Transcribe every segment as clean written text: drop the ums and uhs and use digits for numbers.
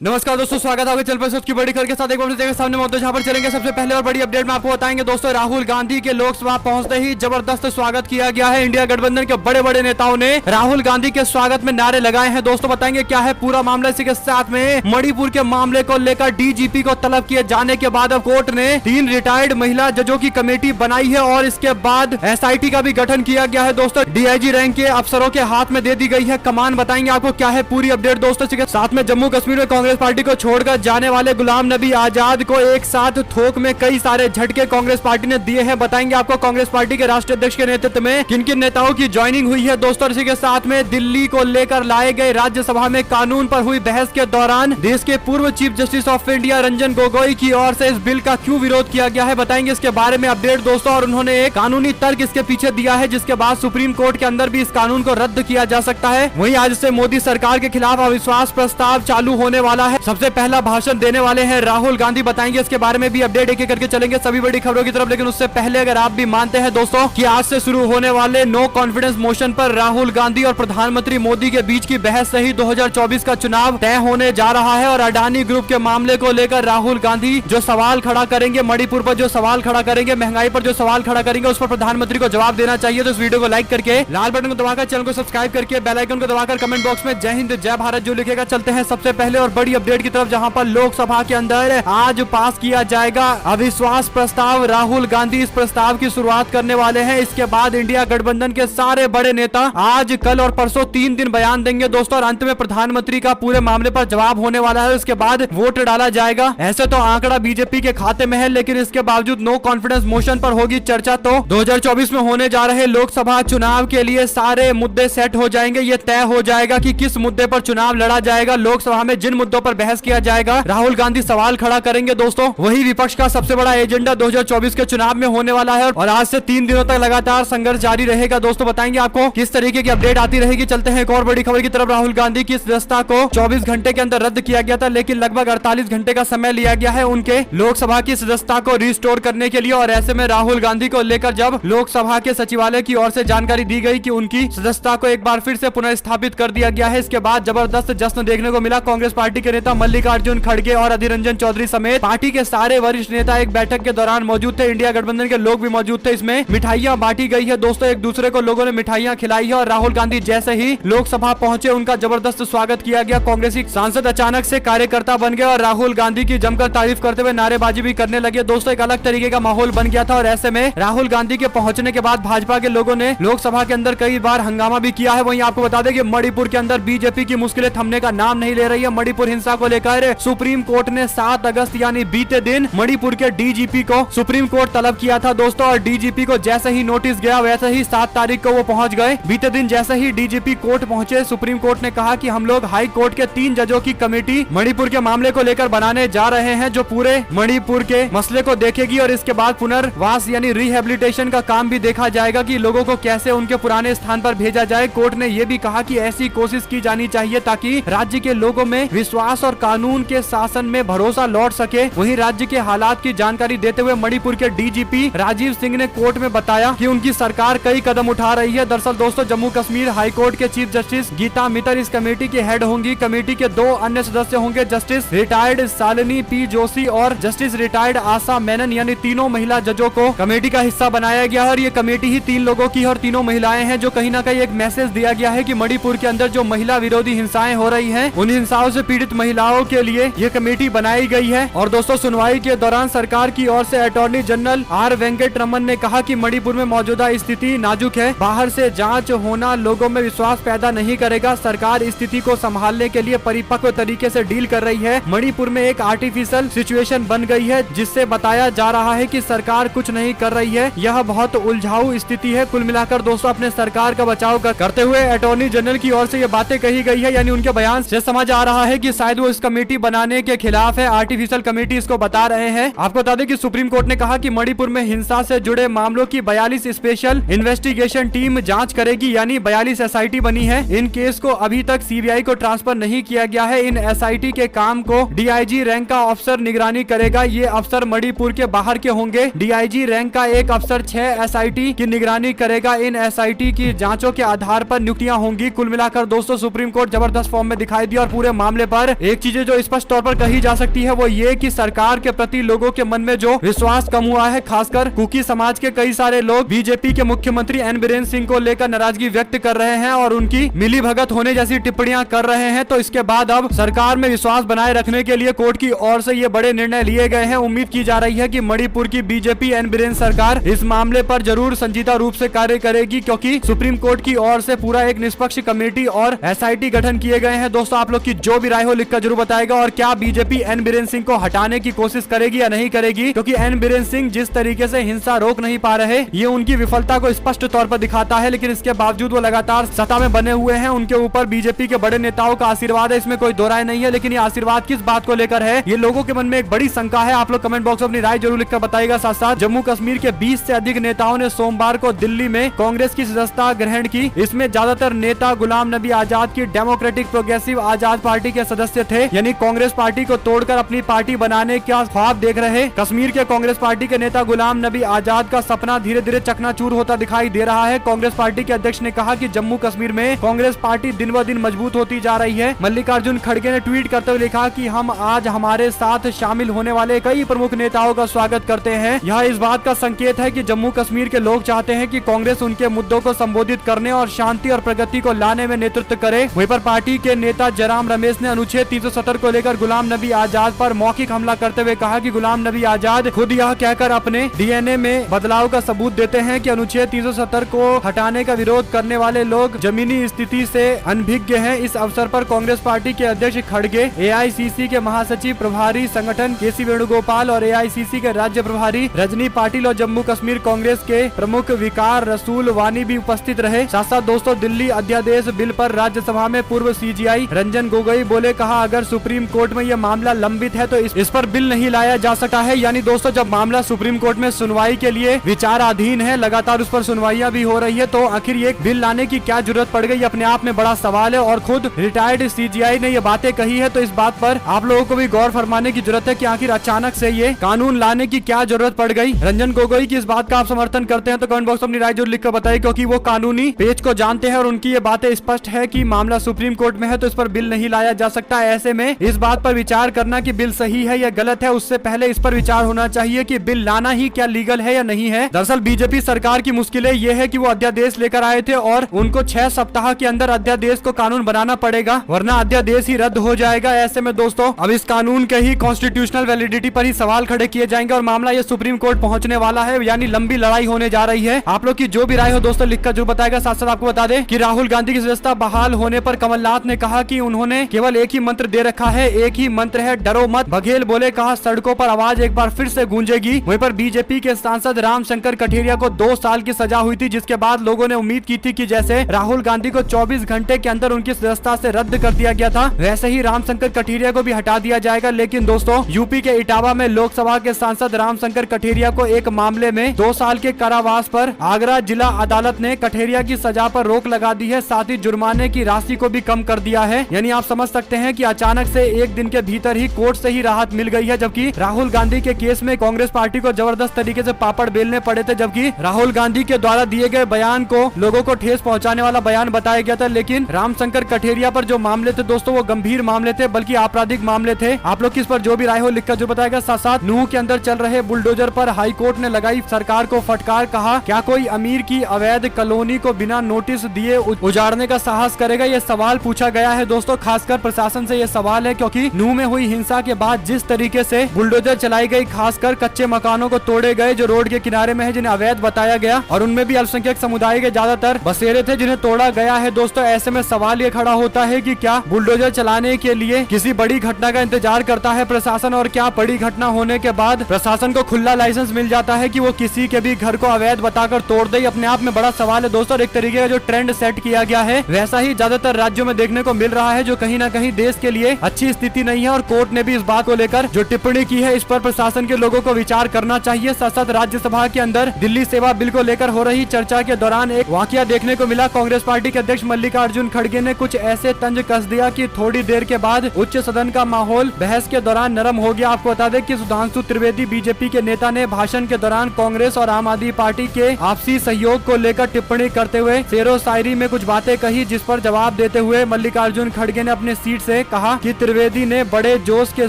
नमस्कार दोस्तों, स्वागत है चल पर की बड़ी खबर के साथ एक बार सामने मौजूद जहां पर चलेंगे। सबसे पहले और बड़ी अपडेट में आपको बताएंगे दोस्तों, राहुल गांधी के लोकसभा पहुंचते ही जबरदस्त स्वागत किया गया है। इंडिया गठबंधन के बड़े बड़े नेताओं ने राहुल गांधी के स्वागत में नारे लगाए हैं। दोस्तों बताएंगे क्या है पूरा मामला। इसी के साथ में मणिपुर के मामले को लेकर डीजीपी को तलब किए जाने के बाद अब कोर्ट ने 3 रिटायर्ड महिला जजों की कमेटी बनाई है और इसके बाद SIT का भी गठन किया गया है। दोस्तों DIG रैंक के अफसरों के हाथ में दे दी गई है कमान। बताएंगे आपको क्या है पूरी अपडेट दोस्तों। इसी के साथ में जम्मू कश्मीर में कांग्रेस पार्टी को छोड़कर जाने वाले गुलाम नबी आजाद को एक साथ थोक में कई सारे झटके कांग्रेस पार्टी ने दिए हैं। बताएंगे आपको कांग्रेस पार्टी के राष्ट्रीय अध्यक्ष के नेतृत्व में किन किन नेताओं की ज्वाइनिंग हुई है दोस्तों। इसी के साथ में दिल्ली को लेकर लाए गए राज्यसभा में कानून पर हुई बहस के दौरान देश के पूर्व chief justice of India Ranjan Gogoi की ओर से इस बिल का क्यों विरोध किया गया है, बताएंगे इसके बारे में अपडेट दोस्तों। और उन्होंने एक कानूनी तर्क इसके पीछे दिया है जिसके बाद सुप्रीम कोर्ट के अंदर भी इस कानून को रद्द किया जा सकता है। वहीं आज से मोदी सरकार के खिलाफ अविश्वास प्रस्ताव चालू होने वाला है। सबसे पहला भाषण देने वाले हैं राहुल गांधी, बताएंगे इसके बारे में भी अपडेट एक एक करके चलेंगे सभी बड़ी खबरों की तरफ। लेकिन उससे पहले अगर आप भी मानते हैं दोस्तों कि आज से शुरू होने वाले नो कॉन्फिडेंस मोशन पर राहुल गांधी और प्रधानमंत्री मोदी के बीच की बहस से ही 2024 का चुनाव तय होने जा रहा है। और अडानी ग्रुप के मामले को लेकर राहुल गांधी जो सवाल खड़ा करेंगे, मणिपुर पर जो सवाल खड़ा करेंगे, महंगाई पर जो सवाल खड़ा करेंगे, उस पर प्रधानमंत्री को जवाब देना चाहिए। तो इस वीडियो को लाइक करके लाल बटन को दबाकर चैनल को सब्सक्राइब करके बेल आइकन को दबाकर कमेंट बॉक्स में जय हिंद जय भारत जो लिखेगा। चलते हैं सबसे पहले और बड़ी अपडेट की तरफ, जहां पर लोकसभा के अंदर आज पास किया जाएगा अविश्वास प्रस्ताव। राहुल गांधी इस प्रस्ताव की शुरुआत करने वाले हैं। इसके बाद इंडिया गठबंधन के सारे बड़े नेता आज, कल और परसों 3 दिन बयान देंगे दोस्तों। और अंत में प्रधानमंत्री का पूरे मामले पर जवाब होने वाला है। उसके बाद वोट डाला जाएगा। ऐसे तो आंकड़ा बीजेपी के खाते में है, लेकिन इसके बावजूद नो कॉन्फिडेंस मोशन पर होगी चर्चा। तो 2024 में होने जा रहे लोकसभा चुनाव के लिए सारे मुद्दे सेट हो जाएंगे। ये तय हो जाएगा कि किस मुद्दे पर चुनाव लड़ा जाएगा। लोकसभा में जिन मुद्दों पर बहस किया जाएगा, राहुल गांधी सवाल खड़ा करेंगे दोस्तों, वही विपक्ष का सबसे बड़ा एजेंडा 2024 के चुनाव में होने वाला है। और आज से 3 दिनों तक लगातार संघर्ष जारी रहेगा दोस्तों। बताएंगे आपको किस तरीके की अपडेट आती रहेगी। चलते हैं एक और बड़ी खबर की तरफ। राहुल गांधी की सदस्यता को 24 घंटे के अंदर रद्द किया गया था, लेकिन लगभग 48 घंटे का समय लिया गया है उनके लोकसभा की सदस्यता को रिस्टोर करने के लिए। और ऐसे में राहुल गांधी को लेकर जब लोकसभा के सचिवालय की ओर से जानकारी दी गई कि उनकी सदस्यता को एक बार फिर से पुनर्स्थापित कर दिया गया है, इसके बाद जबरदस्त जश्न देखने को मिला। कांग्रेस पार्टी के नेता मल्लिकार्जुन खड़गे और अधीर रंजन चौधरी समेत पार्टी के सारे वरिष्ठ नेता एक बैठक के दौरान मौजूद थे। इंडिया गठबंधन के लोग भी मौजूद थे। इसमें मिठाइयां बांटी गई है दोस्तों, एक दूसरे को लोगों ने मिठाइयां खिलाई है। और राहुल गांधी जैसे ही लोकसभा पहुंचे, उनका जबरदस्त स्वागत किया गया। कांग्रेसी सांसद अचानक से कार्यकर्ता बन गए और राहुल गांधी की जमकर तारीफ करते हुए नारेबाजी भी करने लगे दोस्तों। एक अलग तरीके का माहौल बन गया था। और ऐसे में राहुल गांधी के पहुंचने के बाद भाजपा के लोगों ने लोकसभा के अंदर कई बार हंगामा भी किया है। वहीं आपको बता दें कि मणिपुर के अंदर बीजेपी की मुश्किलें थमने का नाम नहीं ले रही है। मणिपुर हिंसा को लेकर सुप्रीम कोर्ट ने 7 अगस्त यानी बीते दिन मणिपुर के डीजीपी को सुप्रीम कोर्ट तलब किया था दोस्तों। और डीजीपी को जैसे ही नोटिस गया, वैसे ही 7 तारीख को वो पहुंच गए। बीते दिन जैसे ही डीजीपी कोर्ट पहुंचे, सुप्रीम कोर्ट ने कहा कि हम लोग हाई कोर्ट के 3 जजों की कमेटी मणिपुर के मामले को लेकर बनाने जा रहे हैं, जो पूरे मणिपुर के मसले को देखेगी। और इसके बाद पुनर्वास यानी रिहेबिलिटेशन का काम भी देखा जाएगा कि लोगों को कैसे उनके पुराने स्थान पर भेजा जाए। कोर्ट ने यह भी कहा कि ऐसी कोशिश की जानी चाहिए ताकि राज्य के लोगों में विश्वास और कानून के शासन में भरोसा लौट सके। वहीं राज्य के हालात की जानकारी देते हुए मणिपुर के डीजीपी राजीव सिंह ने कोर्ट में बताया कि उनकी सरकार कई कदम उठा रही है। दरअसल दोस्तों, जम्मू कश्मीर हाई कोर्ट के चीफ जस्टिस गीता मित्तल इस कमेटी के हेड होंगी। कमेटी के 2 अन्य सदस्य होंगे, justice retired Shalini P Joshi और जस्टिस रिटायर्ड आशा मेनन, यानी तीनों महिला जजों को कमेटी का हिस्सा बनाया गया है। और ये कमेटी ही 3 लोगों की और तीनों महिलाएं हैं, जो कहीं ना कहीं एक मैसेज दिया गया है कि मणिपुर के अंदर जो महिला विरोधी हिंसाएं हो रही है, उन हिंसाओं से पीड़ित महिलाओं के लिए ये कमेटी बनाई गई है। और दोस्तों, सुनवाई के दौरान सरकार की ओर से अटॉर्नी जनरल आर वेंकटरमन ने कहा कि मणिपुर में मौजूदा स्थिति नाजुक है, बाहर से जांच होना लोगों में विश्वास पैदा नहीं करेगा। सरकार स्थिति को संभालने के लिए परिपक्व तरीके से डील कर रही है। मणिपुर में एक आर्टिफिशियल सिचुएशन बन गई है, जिससे बताया जा रहा है कि सरकार कुछ नहीं कर रही है। यह बहुत उलझाऊ स्थिति है। कुल मिलाकर दोस्तों, अपने सरकार का बचाव करते हुए अटॉर्नी जनरल की ओर से ये बातें कही गई है, यानी उनके बयान से समझ आ रहा है कि शायद वो इस कमेटी बनाने के खिलाफ है। आर्टिफिशियल कमेटी इसको बता रहे हैं। आपको बता दें कि सुप्रीम कोर्ट ने कहा कि मणिपुर में हिंसा से जुड़े मामलों की 42 स्पेशल इन्वेस्टिगेशन टीम जांच करेगी, यानी 42 SIT बनी है। इन केस को अभी तक CBI को ट्रांसफर नहीं किया गया है। इन SIT के काम को DIG रैंक का अफसर निगरानी करेगा। ये अफसर मणिपुर के बाहर के होंगे। DIG रैंक का एक अफसर 6 SIT की निगरानी करेगा। इन SIT की जांचों के आधार पर नियुक्तियां होंगी। कुल मिलाकर दोस्तों, सुप्रीम कोर्ट जबरदस्त फॉर्म में दिखाई दी और पूरे मामले पर पर एक चीज जो स्पष्ट तौर पर कही जा सकती है वो ये कि सरकार के प्रति लोगों के मन में जो विश्वास कम हुआ है, खासकर कुकी समाज के कई सारे लोग बीजेपी के मुख्यमंत्री एन बीरेन सिंह को लेकर नाराजगी व्यक्त कर रहे हैं और उनकी मिली भगत होने जैसी टिप्पणियां कर रहे हैं। तो इसके बाद अब सरकार में विश्वास बनाए रखने के लिए कोर्ट की ओर से ये बड़े निर्णय लिए गए हैं। उम्मीद की जा रही है कि मणिपुर की बीजेपी एन बीरेन सरकार इस मामले पर जरूर संजीदा रूप से कार्य करेगी, क्योंकि सुप्रीम कोर्ट की ओर से पूरा एक निष्पक्ष कमेटी और एसआईटी गठन किए गए हैं। दोस्तों आप लोग की जो भी राय हो लिखकर जरूर बताएगा, और क्या बीजेपी एन बीरेन सिंह को हटाने की कोशिश करेगी या नहीं करेगी, क्योंकि एन बीरेन सिंह जिस तरीके से हिंसा रोक नहीं पा रहे ये उनकी विफलता को स्पष्ट तौर पर दिखाता है। लेकिन इसके बावजूद वो लगातार सत्ता में बने हुए हैं, उनके ऊपर बीजेपी के बड़े नेताओं का आशीर्वाद है, इसमें कोई दो राय नहीं है। लेकिन ये आशीर्वाद किस बात को लेकर है ये लोगों के मन में एक बड़ी शंका है। आप लोग कमेंट बॉक्स में अपनी राय जरूर लिखकर बताइएगा। साथ साथ जम्मू कश्मीर के 20 से अधिक नेताओं ने सोमवार को दिल्ली में कांग्रेस की सदस्यता ग्रहण की। इसमें ज्यादातर नेता गुलाम नबी आजाद की डेमोक्रेटिक प्रोग्रेसिव आजाद पार्टी के सदस्य थे, यानी कांग्रेस पार्टी को तोड़कर अपनी पार्टी बनाने का ख्वाब देख रहे कश्मीर के कांग्रेस पार्टी के नेता गुलाम नबी आजाद का सपना धीरे धीरे चकनाचूर होता दिखाई दे रहा है। कांग्रेस पार्टी के अध्यक्ष ने कहा कि जम्मू कश्मीर में कांग्रेस पार्टी दिन ब दिन मजबूत होती जा रही है। मल्लिकार्जुन खड़गे ने ट्वीट करते हुए लिखा कि हम आज हमारे साथ शामिल होने वाले कई प्रमुख नेताओं का स्वागत करते हैं। यह इस बात का संकेत है कि जम्मू कश्मीर के लोग चाहते हैं कि कांग्रेस उनके मुद्दों को संबोधित करने और शांति और प्रगति को लाने में नेतृत्व करे। वहीं पर पार्टी के नेता जयराम रमेश ने अनुच्छेद 370 को लेकर गुलाम नबी आजाद पर मौखिक हमला करते हुए कहा कि गुलाम नबी आजाद खुद यह कहकर अपने डीएनए में बदलाव का सबूत देते हैं कि अनुच्छेद 370 को हटाने का विरोध करने वाले लोग जमीनी स्थिति से अनभिज्ञ हैं। इस अवसर पर कांग्रेस पार्टी के अध्यक्ष खड़गे, एआईसीसी के महासचिव प्रभारी संगठन केसी वेणुगोपाल और एआईसीसी के राज्य प्रभारी रजनी पाटिल और जम्मू कश्मीर कांग्रेस के प्रमुख विकार रसूल वानी भी उपस्थित रहे। साथ साथ दोस्तों दिल्ली अध्यादेश बिल पर राज्यसभा में पूर्व सीजीआई रंजन गोगोई बोले, कहा अगर सुप्रीम कोर्ट में यह मामला लंबित है तो इस पर बिल नहीं लाया जा सकता है। यानी दोस्तों जब मामला सुप्रीम कोर्ट में सुनवाई के लिए विचाराधीन है, लगातार उस पर सुनवाइयां भी हो रही है, तो आखिर ये बिल लाने की क्या जरूरत पड़ गई, अपने आप में बड़ा सवाल है। और खुद रिटायर्ड सीजीआई ने ये बातें कही है, तो इस बात पर आप लोगों को भी गौर फरमाने की जरूरत है कि आखिर अचानक से ये कानून लाने की क्या जरूरत पड़ गई। रंजन गोगोई की इस बात का आप समर्थन करते हैं तो कमेंट बॉक्स में अपनी राय जरूर लिखकर बताइए, क्योंकि वो कानूनी पेज को जानते हैं और उनकी ये बातें स्पष्ट है कि मामला सुप्रीम कोर्ट में है तो इस पर बिल नहीं लाया जा सकता। ऐसे में इस बात पर विचार करना कि बिल सही है या गलत है, उससे पहले इस पर विचार होना चाहिए कि बिल लाना ही क्या लीगल है या नहीं है। दरअसल बीजेपी सरकार की मुश्किलें ये है कि वो अध्यादेश लेकर आए थे और उनको 6 सप्ताह के अंदर अध्यादेश को कानून बनाना पड़ेगा, वरना अध्यादेश ही रद्द हो जाएगा। ऐसे में दोस्तों अब इस कानून के ही कॉन्स्टिट्यूशनल वैलिडिटी पर ही सवाल खड़े किए जाएंगे और मामला ये सुप्रीम कोर्ट पहुंचने वाला है, यानी लंबी लड़ाई होने जा रही है। आप लोग की जो भी राय हो दोस्तों लिखकर जरूर बताएगा। साथ साथ आपको बता दें कि राहुल गांधी की सदस्यता बहाल होने पर कमलनाथ ने कहा कि उन्होंने केवल एक ही मंत्र दे रखा है, एक ही मंत्र है, डरो मत। बघेल बोले, कहा सड़कों पर आवाज एक बार फिर से गूंजेगी। वहीं पर बीजेपी के सांसद रामशंकर कठेरिया को 2 साल की सजा हुई थी, जिसके बाद लोगों ने उम्मीद की थी कि जैसे राहुल गांधी को 24 घंटे के अंदर उनकी सदस्यता से रद्द कर दिया गया था, वैसे ही रामशंकर कठेरिया को भी हटा दिया जाएगा। लेकिन दोस्तों यूपी के इटावा में लोकसभा के सांसद रामशंकर कठेरिया को एक मामले में 2 साल के कारावास पर आगरा जिला अदालत ने कठेरिया की सजा पर रोक लगा दी है, साथ ही जुर्माने की राशि को भी कम कर दिया है। यानी आप समझ सकते हैं कि अचानक से एक दिन के भीतर ही कोर्ट से ही राहत मिल गई है, जबकि राहुल गांधी के केस में कांग्रेस पार्टी को जबरदस्त तरीके से पापड़ बेलने पड़े थे, जबकि राहुल गांधी के द्वारा दिए गए बयान को लोगों को ठेस पहुंचाने वाला बयान बताया गया था। लेकिन रामशंकर कठेरिया पर जो मामले थे दोस्तों वो गंभीर मामले थे, बल्कि आपराधिक मामले थे। आप लोग किस पर जो भी राय हो लिखकर जो बताएगा। साथ साथ नूह के अंदर चल रहे बुलडोजर पर हाईकोर्ट ने लगाई सरकार को फटकार, कहा क्या कोई अमीर की अवैध कॉलोनी को बिना नोटिस दिए उजाड़ने का साहस करेगा, ये सवाल पूछा गया है दोस्तों। खासकर प्रशासन से ये सवाल है, क्योंकि नूह में हुई हिंसा के बाद जिस तरीके से बुलडोजर चलाई गई, खासकर कच्चे मकानों को तोड़े गए जो रोड के किनारे में है, जिन्हें अवैध बताया गया, और उनमें भी अल्पसंख्यक समुदाय के ज्यादातर बसेरे थे जिन्हें तोड़ा गया है दोस्तों। ऐसे में सवाल ये खड़ा होता है कि क्या बुलडोजर चलाने के लिए किसी बड़ी घटना का इंतजार करता है प्रशासन, और क्या बड़ी घटना होने के बाद प्रशासन को खुला लाइसेंस मिल जाता है कि वो किसी के भी घर को अवैध बताकर तोड़ दे। अपने आप में बड़ा सवाल है दोस्तों। एक तरीके का जो ट्रेंड सेट किया गया है वैसा ही ज्यादातर राज्यों में देखने को मिल रहा है, जो कहीं ना कहीं देश के लिए अच्छी स्थिति नहीं है। और कोर्ट ने भी इस बात को लेकर जो टिप्पणी की है, इस पर प्रशासन के लोगों को विचार करना चाहिए। साथ साथ राज्यसभा के अंदर दिल्ली सेवा बिल को लेकर हो रही चर्चा के दौरान एक वाकया देखने को मिला। कांग्रेस पार्टी के अध्यक्ष मल्लिकार्जुन खड़गे ने कुछ ऐसे तंज कस दिया कि थोड़ी देर के बाद उच्च सदन का माहौल बहस के दौरान नरम हो गया। आपको बता दें कि सुधांशु त्रिवेदी बीजेपी के नेता ने भाषण के दौरान कांग्रेस और आम आदमी पार्टी के आपसी सहयोग को लेकर टिप्पणी करते हुए शेरो शायरी में कुछ बातें कही, जिस पर जवाब देते हुए मल्लिकार्जुन खड़गे ने अपने सीट से से कहा कि त्रिवेदी ने बड़े जोश के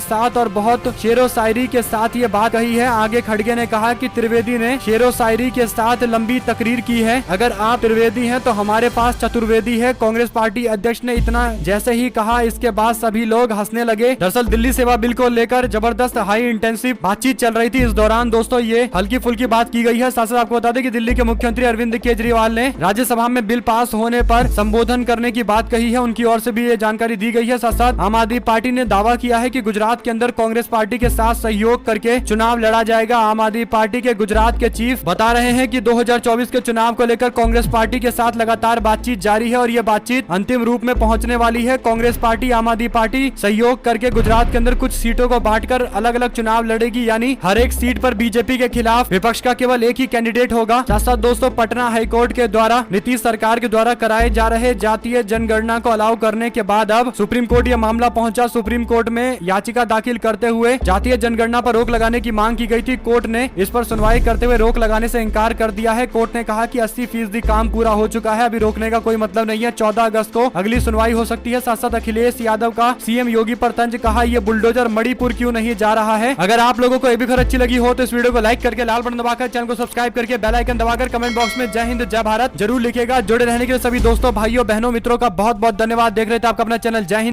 साथ और बहुत शेरो शायरी के साथ ये बात कही है। आगे खड़गे ने कहा कि त्रिवेदी ने शेरो शायरी के साथ लंबी तकरीर की है। अगर आप त्रिवेदी हैं तो हमारे पास चतुर्वेदी है। कांग्रेस पार्टी अध्यक्ष ने इतना जैसे ही कहा, इसके बाद सभी लोग हंसने लगे। दरअसल दिल्ली सेवा बिल को लेकर जबरदस्त हाई इंटेंसिव बातचीत चल रही थी। इस दौरान दोस्तों ये हल्की फुल्की बात की गई है। साथ साथ आपको बता दें कि दिल्ली के मुख्यमंत्री अरविंद केजरीवाल ने राज्यसभा में बिल पास होने पर संबोधन करने की बात कही है। उनकी ओर से भी ये जानकारी दी गई है। साथ साथ आम आदमी पार्टी ने दावा किया है कि गुजरात के अंदर कांग्रेस पार्टी के साथ सहयोग करके चुनाव लड़ा जाएगा। आम आदमी पार्टी के गुजरात के चीफ बता रहे हैं कि 2024 के चुनाव को लेकर कांग्रेस पार्टी के साथ लगातार बातचीत जारी है और ये बातचीत अंतिम रूप में पहुंचने वाली है। कांग्रेस पार्टी आम आदमी पार्टी सहयोग करके गुजरात के अंदर कुछ सीटों को बांटकर अलग अलग चुनाव लड़ेगी, यानी हर एक सीट पर बीजेपी के खिलाफ विपक्ष का केवल एक ही कैंडिडेट होगा। साथ साथ दोस्तों पटना हाईकोर्ट के द्वारा नीतीश सरकार के द्वारा कराए जा रहे जातीय जनगणना को अलाउ करने के बाद अब सुप्रीम कोर्ट यह मामला पहुंचा। सुप्रीम कोर्ट में याचिका दाखिल करते हुए जातीय जनगणना पर रोक लगाने की मांग की गई थी। कोर्ट ने इस पर सुनवाई करते हुए रोक लगाने से इंकार कर दिया है। कोर्ट ने कहा कि 80% काम पूरा हो चुका है, अभी रोकने का कोई मतलब नहीं है। 14 अगस्त को अगली सुनवाई हो सकती है। साथ साथ अखिलेश यादव का सीएम योगी पर तंज, कहा ये बुलडोजर मणिपुर क्यों नहीं जा रहा है। अगर आप लोगों को ये भी खबर अच्छी लगी हो तो इस वीडियो को लाइक करके लाल बटन दबाकर चैनल को सब्सक्राइब करके बेल आइकन दबाकर कमेंट बॉक्स में जय हिंद जय भारत जरूर लिखेगा। जुड़े रहने के लिए सभी दोस्तों भाइयों बहनों मित्रों का बहुत बहुत धन्यवाद। देख रहे थे आपका अपना चैनल जय हिंद।